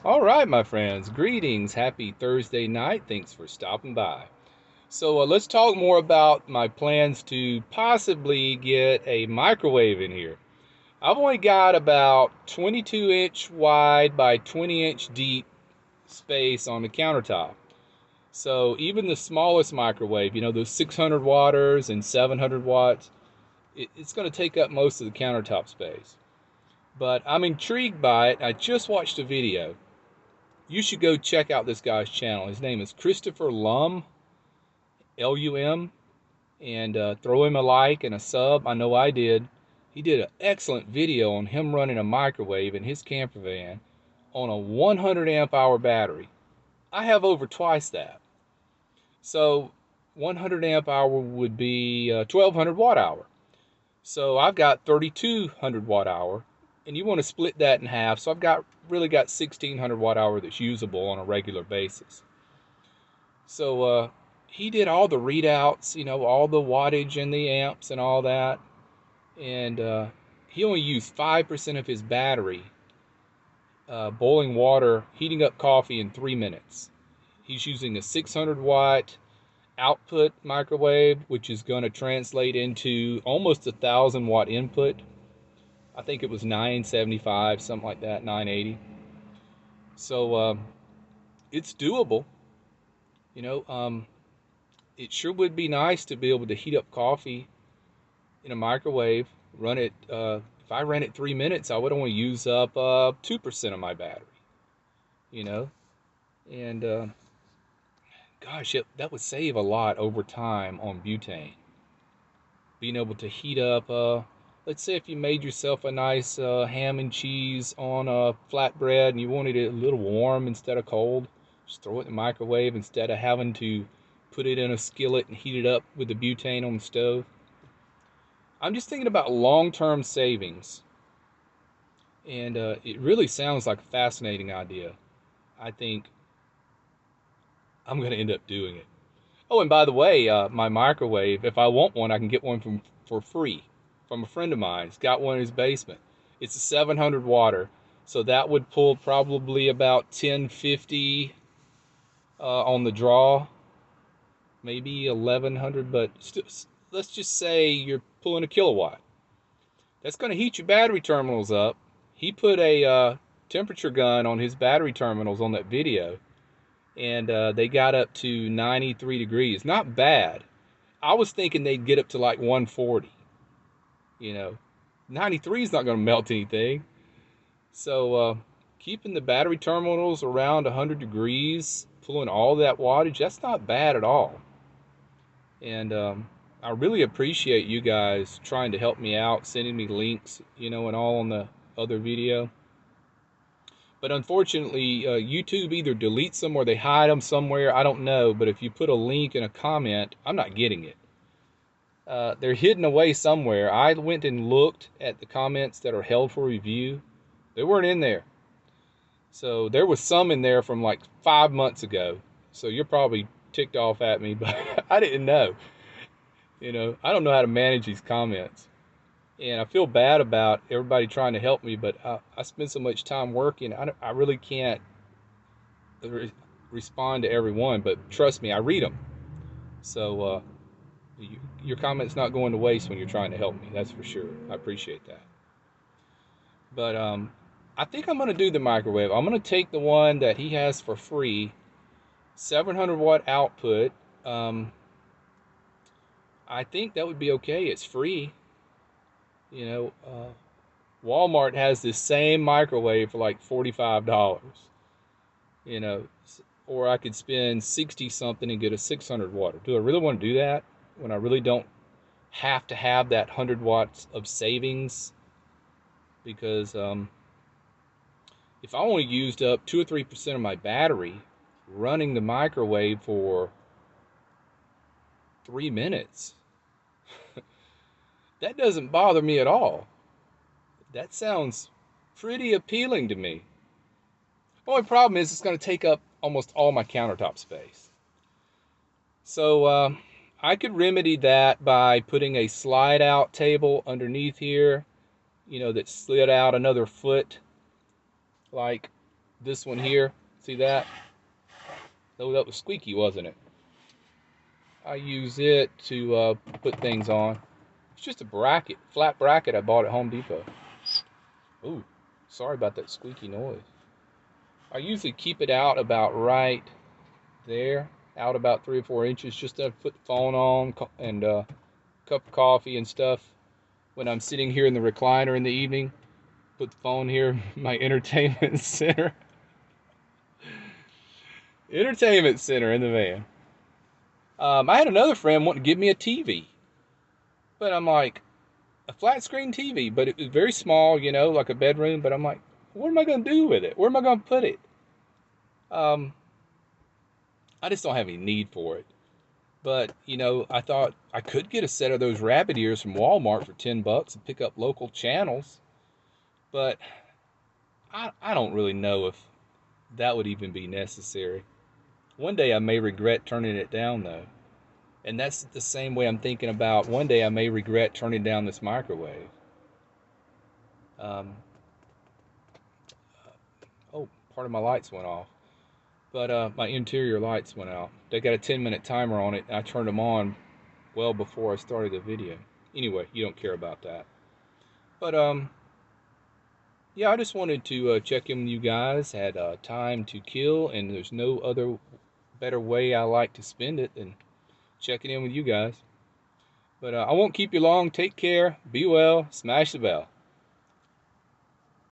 All right, my friends, greetings. Happy Thursday night. Thanks for stopping by. So let's talk more about my plans to possibly get a microwave in here. I've only got about 22-inch wide by 20-inch deep space on the countertop. So even the smallest microwave, those 600 watters and 700 watts, it's going to take up most of the countertop space. But I'm intrigued by it. I just watched a video. You should go check out this guy's channel. His name is Christopher Lum, Lum, and throw him a like and a sub. I know I did. He did an excellent video on him running a microwave in his camper van on a 100 amp hour battery. I have over twice that. So 100 amp hour would be 1200 watt hour. So I've got 3200 watt hour, and you want to split that in half. So I've really got 1600 watt hour that's usable on a regular basis. So he did all the readouts, all the wattage and the amps and all that. And he only used 5% of his battery boiling water, heating up coffee in 3 minutes. He's using a 600 watt output microwave, which is going to translate into almost 1,000 watt input. I think it was 975, something like that, 980. So it's doable. It sure would be nice to be able to heat up coffee in a microwave. Run it. If I ran it 3 minutes, I would only use up 2% of my battery. And gosh, that would save a lot over time on butane. Being able to heat up, let's say if you made yourself a nice ham and cheese on a flatbread and you wanted it a little warm instead of cold, just throw it in the microwave instead of having to put it in a skillet and heat it up with the butane on the stove. I'm just thinking about long-term savings, and it really sounds like a fascinating idea. I think I'm going to end up doing it. Oh, and by the way, my microwave, if I want one, I can get one for free from a friend of mine. He's got one in his basement. It's a 700 water, so that would pull probably about 1050 on the draw, maybe 1100, but let's just say you're pulling a kilowatt. That's going to heat your battery terminals up. He put a temperature gun on his battery terminals on that video, and they got up to 93 degrees. Not bad. I was thinking they'd get up to like 140. 93 is not going to melt anything. So keeping the battery terminals around 100 degrees, pulling all that wattage, that's not bad at all. And I really appreciate you guys trying to help me out, sending me links, and all on the other video. But unfortunately, YouTube either deletes them or they hide them somewhere. I don't know. But if you put a link in a comment, I'm not getting it. They're hidden away somewhere. I went and looked at the comments that are held for review. They weren't in there. So there was some in there from like 5 months ago. So you're probably ticked off at me, but I didn't know. I don't know how to manage these comments. And I feel bad about everybody trying to help me, but I spend so much time working, I really can't respond to everyone. But trust me, I read them. So your comment's not going to waste when you're trying to help me. That's for sure. I appreciate that. But I think I'm going to do the microwave. I'm going to take the one that he has for free, 700 watt output. I think that would be okay. It's free. Walmart has this same microwave for like $45. Or I could spend 60 something and get a 600 watt. Do I really want to do that when I really don't have to have that 100 watts of savings? Because if I only used up 2 or 3% of my battery running the microwave for 3 minutes, that doesn't bother me at all. That sounds pretty appealing to me. The only problem is it's going to take up almost all my countertop space. So I could remedy that by putting a slide out table underneath here, that slid out another foot, like This one here, see that? Oh, that was squeaky, wasn't it? I use it to put things on. It's just a bracket, flat bracket I bought at Home Depot. Ooh, sorry about that squeaky noise. I usually keep it out about right there, out about 3 or 4 inches, just to put the phone on and cup of coffee and stuff. When I'm sitting here in the recliner in the evening, put the phone here, my entertainment center. Entertainment center in the van. I had another friend want to give me a TV, but I'm like, a flat screen TV, but it was very small, you know, like a bedroom. But I'm like, what am I going to do with it? Where am I going to put it? Um, I just don't have any need for it. But, you know, I thought I could get a set of those rabbit ears from Walmart for $10 and pick up local channels. But I don't really know if that would even be necessary. One day I may regret turning it down, though. And that's the same way I'm thinking about one day I may regret turning down this microwave. Um, oh, part of my lights went off. But my interior lights went out. They got a 10-minute timer on it, and I turned them on well before I started the video. Anyway, you don't care about that. But yeah, I just wanted to check in with you guys. Had time to kill, and there's no other better way I like to spend it than checking in with you guys. But I won't keep you long. Take care. Be well. Smash the bell.